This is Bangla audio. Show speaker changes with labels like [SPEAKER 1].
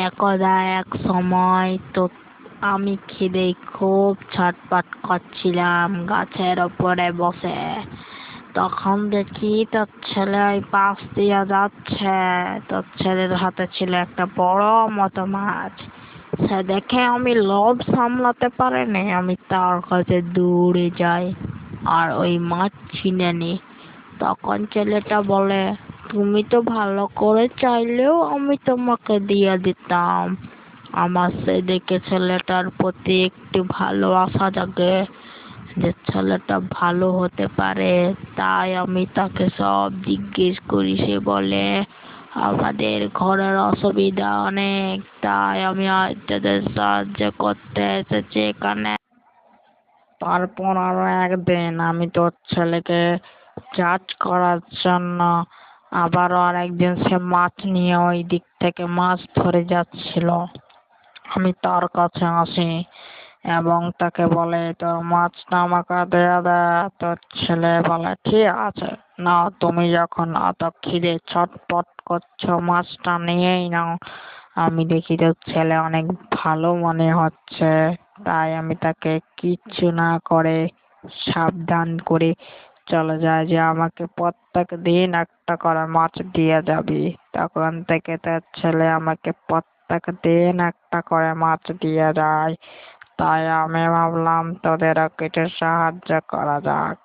[SPEAKER 1] একদা এক সময় তো আমি খিদেয় খুব ছটফট করছিলাম গাছের ওপরে বসে। তখন দেখি তোর ছেলে ওই পাশ দিয়ে যাচ্ছে। তোর ছেলের হাতে ছিল একটা বড় মতো মাছ। সে দেখে আমি লোভ সামলাতে পারিনি, আমি তার কাছে দৌড়ে যাই আর ওই মাছ ছিনে নিই। তখন ছেলেটা বলে, তুমি তো ভালো করে চাইলেও আমি তোমাকে দিয়ে দিতাম। আমার সে দেখে ছেলেটার প্রতি একটু ভালোবাসা জাগে, যে ছেলেটা ভালো হতে পারে। তাই আমি তাকে সব জিজ্ঞেস করি। সে বলে, আমাদের ঘরের অসুবিধা অনেক, তাই আমি আজ তোদের সাহায্য করতে এসেছি এখানে। তারপর আরো একদিন আমি তোর ছেলেকে জাজ করার জন্য আবারও আরেকদিন সে মাছ নিয়ে ওই দিক থেকে মাছ ধরে যাচ্ছিল। আমি তার কাছে আসি এবং তাকে বলে, তোর মাছটা আমাকে দিয়ে দে। তোর ছেলে বলে, ঠিক আছে, না, তুমি যখন অত খিদে ছটফট করছো মাছটা নিয়েই নাও। আমি দেখি তোর ছেলে অনেক ভালো মনে হচ্ছে, তাই আমি তাকে কিচ্ছু না করে সাবধান করে চলে যায় যে আমাকে প্রত্যেক দিন একটা করে মাছ দিয়ে যাবি। তখন থেকে তার ছেলে আমাকে প্রত্যেক দিন একটা করে মাছ দিয়ে যায়। তাই আমি ভাবলাম তোদেরও কিছু সাহায্য করা যাক।